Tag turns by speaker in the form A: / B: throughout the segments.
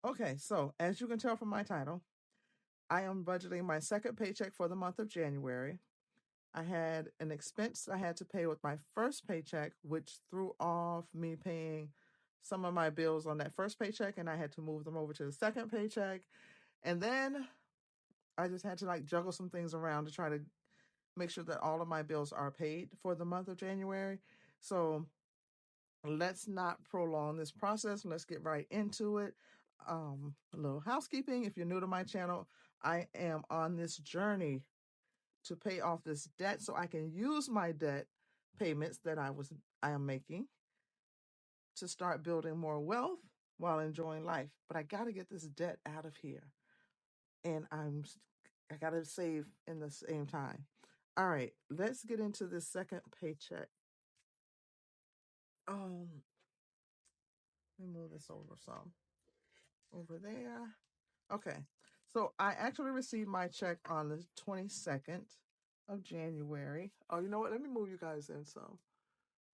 A: Okay, so as you can tell from my title, I am budgeting my second paycheck for the month of January. I had an expense I had to pay with my first paycheck, which threw off me paying some of my bills on that first paycheck, and I had to move them over to the second paycheck. And then I just had to like juggle some things around to try to make sure that all of my bills are paid for the month of January. So let's not prolong this process. Let's get right into it. A little housekeeping. If you're new to my channel, I am on this journey to pay off this debt so I can use my debt payments that I am making to start building more wealth while enjoying life. But I got to get this debt out of here, and I got to save in the same time. All right, let's get into this second paycheck. Um, Let me move this over some over there. Okay, so I actually received my check on the 22nd of January. Oh, you know what? Let me move you guys in some.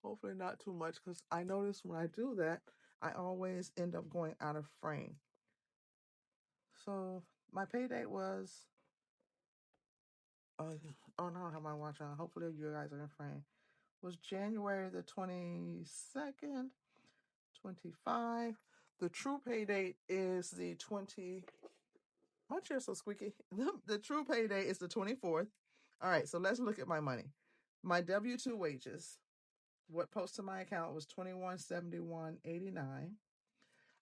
A: Hopefully not too much because I notice when I do that, I always end up going out of frame. So my pay date was, oh, oh no, I don't have my watch on. Hopefully you guys are in frame. Was January the 22nd, 25. The true pay date is the 20. My chair's so squeaky. The true pay date is the 24th. All right, so let's look at my money. My W-2 wages. What posted to my account was 2171.89.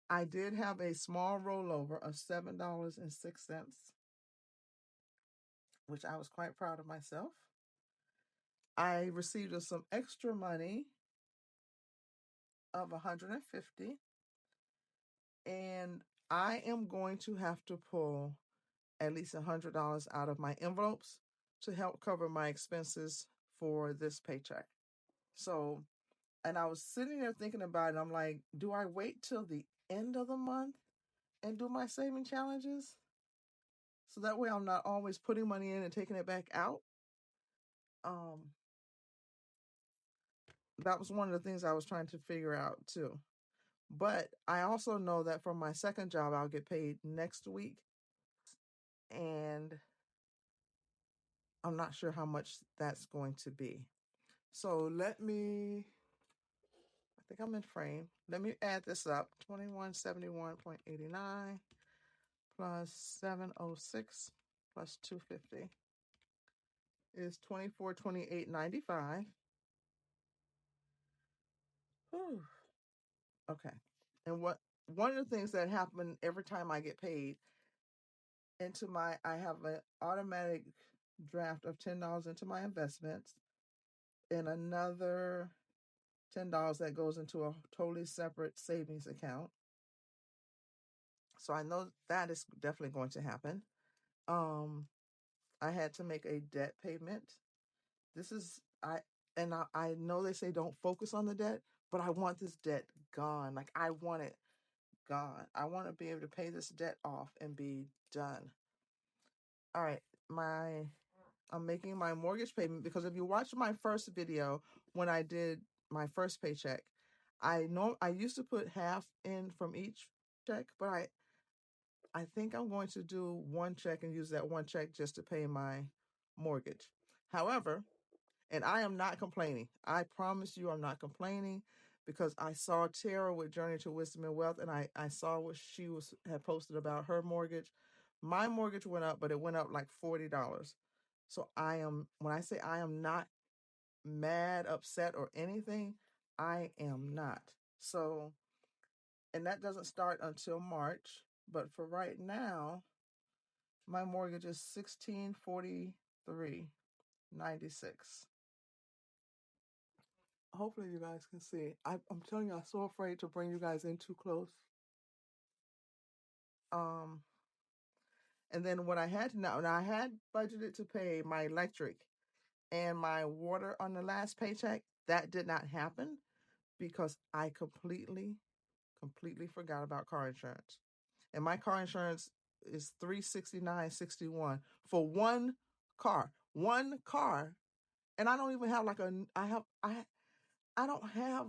A: I did have a small rollover of $7.06, which I was quite proud of myself. I received some extra money of 150, and I am going to have to pull at least $100 out of my envelopes to help cover my expenses for this paycheck. So, and I was sitting there thinking about it. I'm like, do I wait till the end of the month and do my saving challenges? So that way I'm not always putting money in and taking it back out. Um, that was one of the things I was trying to figure out too. But I also know that from my second job, I'll get paid next week. And I'm not sure how much that's going to be. So I think I'm in frame. Let me add this up. 2171.89 plus 706 plus 250 is 2428.95. Whew. Okay. And one of the things that happen every time I get paid I have an automatic draft of $10 into my investments and another $10 that goes into a totally separate savings account. So I know that is definitely going to happen. Um, I had to make a debt payment. This is I know they say don't focus on the debt, but I want this debt gone. Like I want it gone. I want to be able to pay this debt off and be done. All right, I'm making my mortgage payment because if you watch my first video when I did my first paycheck, I used to put half in from each check, but I think I'm going to do one check and use that one check just to pay my mortgage. However, and I am not complaining. I promise you I'm not complaining because I saw Tara with Journey to Wisdom and Wealth and I saw what had posted about her mortgage. My mortgage went up, but it went up like $40. So when I say I am not mad, upset, or anything, I am not. So, and that doesn't start until March. But for right now, my mortgage is 1643.96. Hopefully you guys can see. I'm telling you, I'm so afraid to bring you guys in too close. Um, and then what I had to now, and I had budgeted to pay my electric and my water on the last paycheck. That did not happen because I completely forgot about car insurance. And my car insurance is $369.61 for one car. One car. And I don't even have like I don't have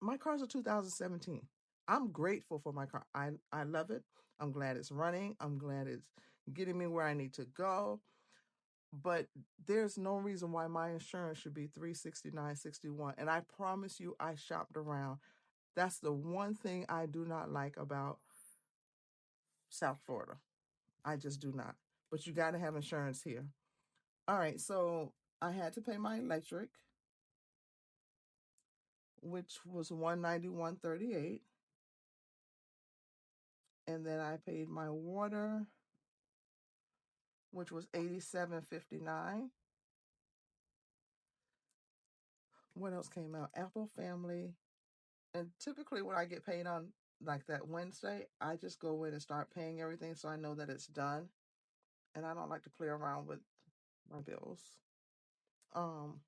A: my car's a 2017. I'm grateful for my car. I love it. I'm glad it's running. I'm glad it's getting me where I need to go. But there's no reason why my insurance should be $369.61. And I promise you, I shopped around. That's the one thing I do not like about South Florida. I just do not. But you got to have insurance here. All right, so I had to pay my electric, which was $191.38, and then I paid my water, which was $87.59. What else came out? Apple Family. And typically when I get paid on like that Wednesday, I just go in and start paying everything so I know that it's done. And I don't like to play around with my bills. Um,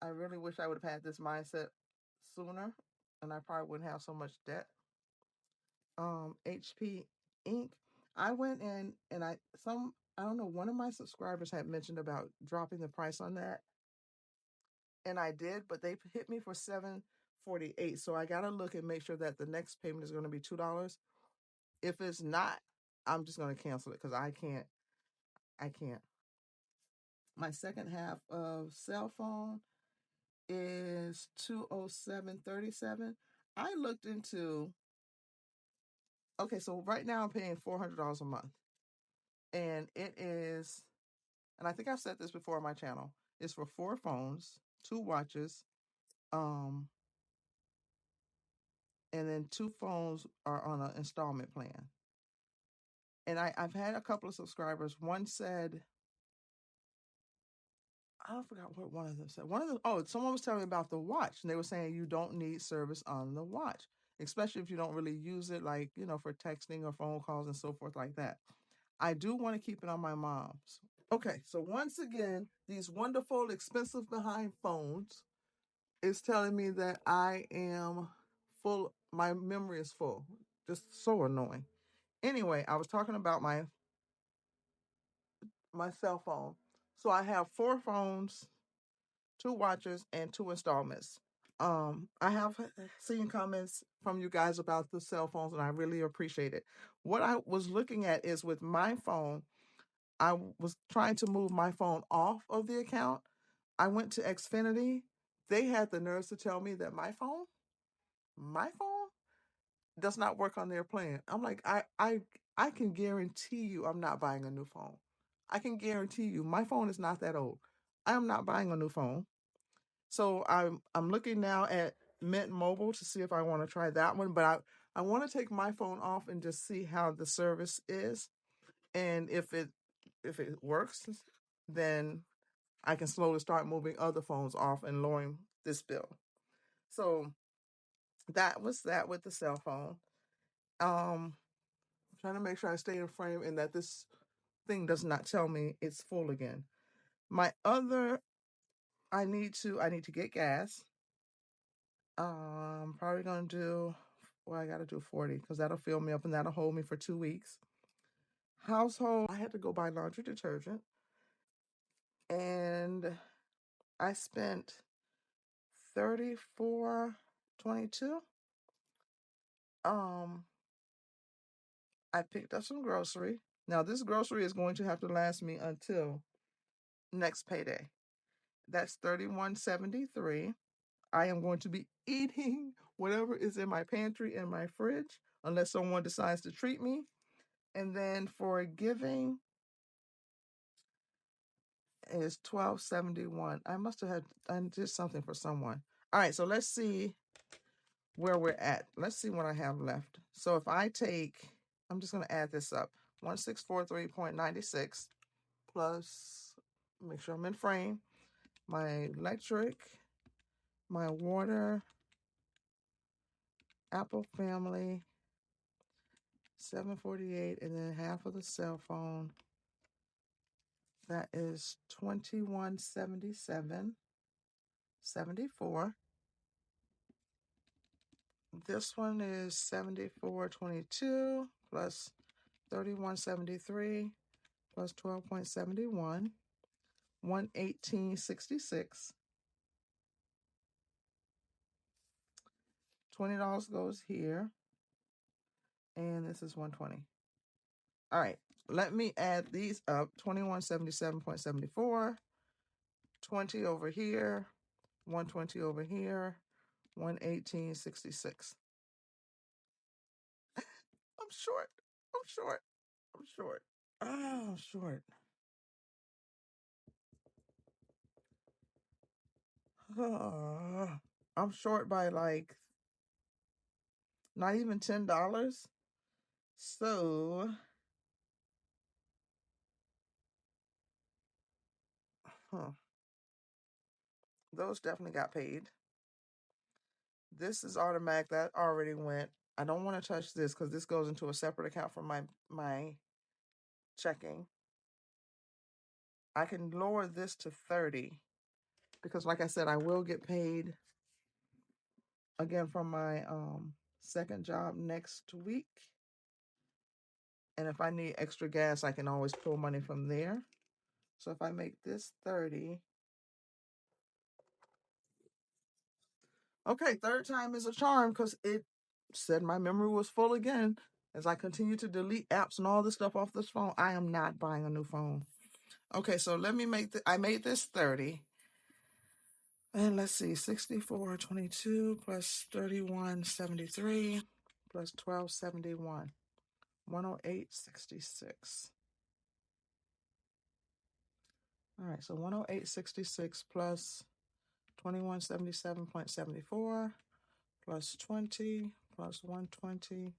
A: I really wish I would have had this mindset sooner, and I probably wouldn't have so much debt. HP Inc. I went in and I don't know, one of my subscribers had mentioned about dropping the price on that, and I did, but they hit me for $7.48. So I gotta look and make sure that the next payment is going to be $2. If it's not, I'm just going to cancel it because I can't. I can't. My second half of cell phone is 207.37. I looked into, okay, so right now I'm paying $400 a month. And it is, and I think I've said this before on my channel, it's for 4 phones, 2 watches, um, and then 2 phones are on an installment plan. And I've had a couple of subscribers. One said, I forgot what one of them said. One of them, oh, someone was telling me about the watch, and they were saying you don't need service on the watch, especially if you don't really use it, like, for texting or phone calls and so forth like that. I do want to keep it on my mom's. Okay, so once again, these wonderful, expensive behind phones is telling me that I am full, my memory is full. Just so annoying. Anyway, I was talking about my cell phone. So I have 4 phones, 2 watches, and 2 installments. I have seen comments from you guys about the cell phones, and I really appreciate it. What I was looking at is with my phone, I was trying to move my phone off of the account. I went to Xfinity. They had the nerves to tell me that my phone does not work on their plan. I'm like, I can guarantee you I'm not buying a new phone. I can guarantee you my phone is not that old. I am not buying a new phone. So I'm looking now at Mint Mobile to see if I want to try that one, but I want to take my phone off and just see how the service is, and if it works, then I can slowly start moving other phones off and lowering this bill. So that was that with the cell phone. I'm trying to make sure I stay in frame and that this thing does not tell me it's full again. My other, I need to get gas. Probably gonna do, well, I gotta do 40 because that'll fill me up and that'll hold me for 2 weeks. Household, I had to go buy laundry detergent, and I spent 34.22. Um, I picked up some grocery. Now this grocery is going to have to last me until next payday. That's 31.73. I am going to be eating whatever is in my pantry and my fridge unless someone decides to treat me. And then for giving is 12.71. I did something for someone. All right, so let's see where we're at. Let's see what I have left. So if I take, I'm just going to add this up. 1643.96 plus, make sure I'm in frame, my electric, my water, Apple Family, 748, and then half of the cell phone. That is 2177.74. This one is 74.22 plus 31.73 plus 12.71, 118.66. $20 goes here. And this is 120. All right. Let me add these up. 2177.74. 20 over here. 120 over here. 118.66. I'm short. I'm short. I'm short. Oh, I'm short. I'm short by like not even $10. So, those definitely got paid. This is automatic. That already went. I don't want to touch this because this goes into a separate account from my checking. I can lower this to 30 because, like I said, I will get paid again from my second job next week. And if I need extra gas, I can always pull money from there. So if I make this 30, okay, third time is a charm because it said my memory was full again. As I continue to delete apps and all this stuff off this phone, I am not buying a new phone. Okay, so let me make I made this 30. And let's see, 64.22 plus 31.73 plus 12.71, 108.66. All right, so 108.66 plus 2177.74 plus 20 plus 120,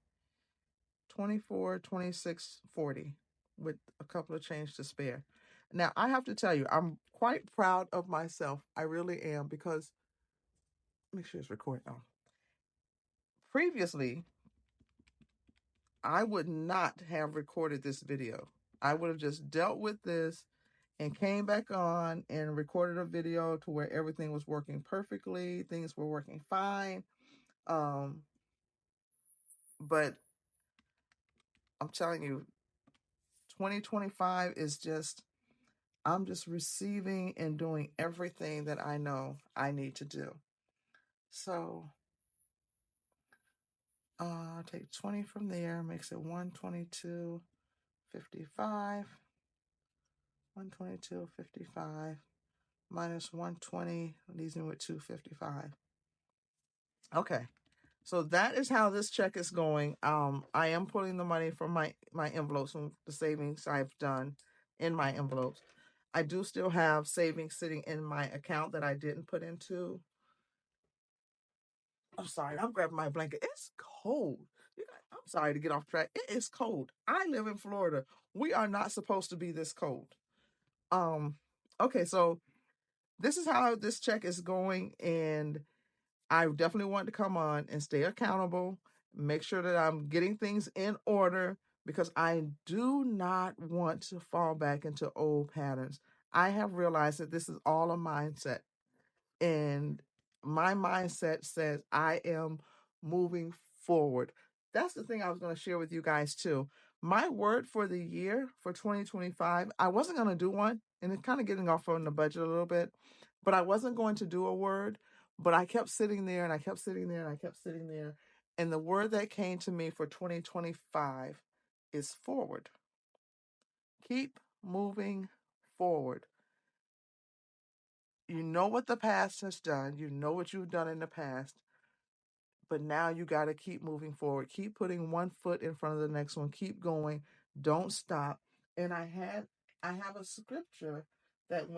A: 24.26.40 with a couple of change to spare. Now, I have to tell you, I'm quite proud of myself. I really am because, make sure it's recording now. Previously, I would not have recorded this video. I would have just dealt with this and came back on and recorded a video to where everything was working perfectly. Things were working fine. But I'm telling you, 2025 is just, I'm just receiving and doing everything that I know I need to do. So take 20 from there, makes it 122.55. 122.55 minus 120 leaves me with 255. Okay. So that is how this check is going. I am putting the money from my envelopes, from the savings I've done in my envelopes. I do still have savings sitting in my account that I didn't put into. I'm sorry, I'm grabbing my blanket. It's cold. I'm sorry to get off track. It is cold. I live in Florida. We are not supposed to be this cold. Okay, so this is how this check is going, and I definitely want to come on and stay accountable, make sure that I'm getting things in order because I do not want to fall back into old patterns. I have realized that this is all a mindset, and my mindset says I am moving forward. That's the thing I was going to share with you guys too. My word for the year for 2025, I wasn't going to do one, and it's kind of getting off on the budget a little bit, but I wasn't going to do a word, but I kept sitting there and I kept sitting there and I kept sitting there. And the word that came to me for 2025 is forward. Keep moving forward. You know what the past has done. You know what you've done in the past. But now you got to keep moving forward. Keep putting one foot in front of the next one. Keep going. Don't stop. And I have a scripture that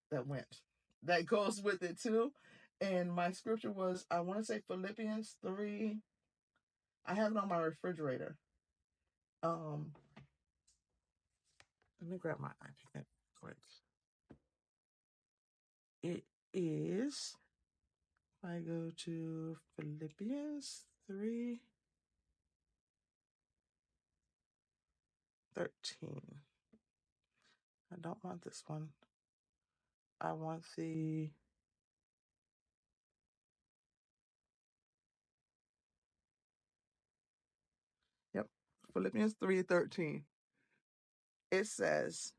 A: that goes with it too. And my scripture was, I want to say Philippians 3. I have it on my refrigerator. Let me grab my iPad quick. It is, I go to Philippians 3:13. I don't want this one. I want the, yep, Philippians 3:13. It says,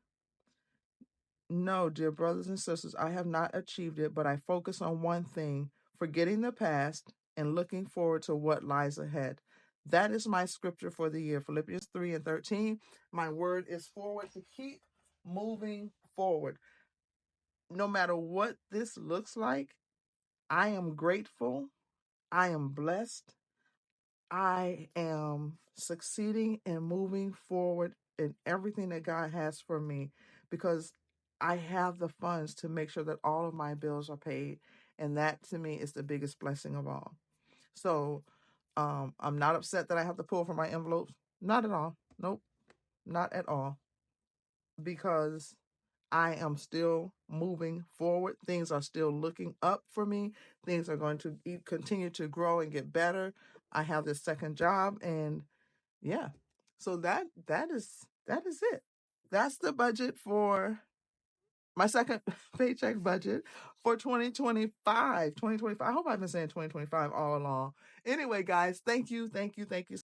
A: no, dear brothers and sisters, I have not achieved it, but I focus on one thing, forgetting the past and looking forward to what lies ahead. That is my scripture for the year. Philippians 3 and 13. My word is forward, to keep moving forward. No matter what this looks like, I am grateful. I am blessed. I am succeeding and moving forward in everything that God has for me, because I have the funds to make sure that all of my bills are paid. And that to me is the biggest blessing of all. So I'm not upset that I have to pull from my envelopes. Not at all. Nope, not at all. Because I am still moving forward. Things are still looking up for me. Things are going to continue to grow and get better. I have this second job, and yeah. So that is it. That's the budget for my second paycheck budget for 2025. 2025. I hope I've been saying 2025 all along. Anyway, guys, thank you. Thank you. Thank you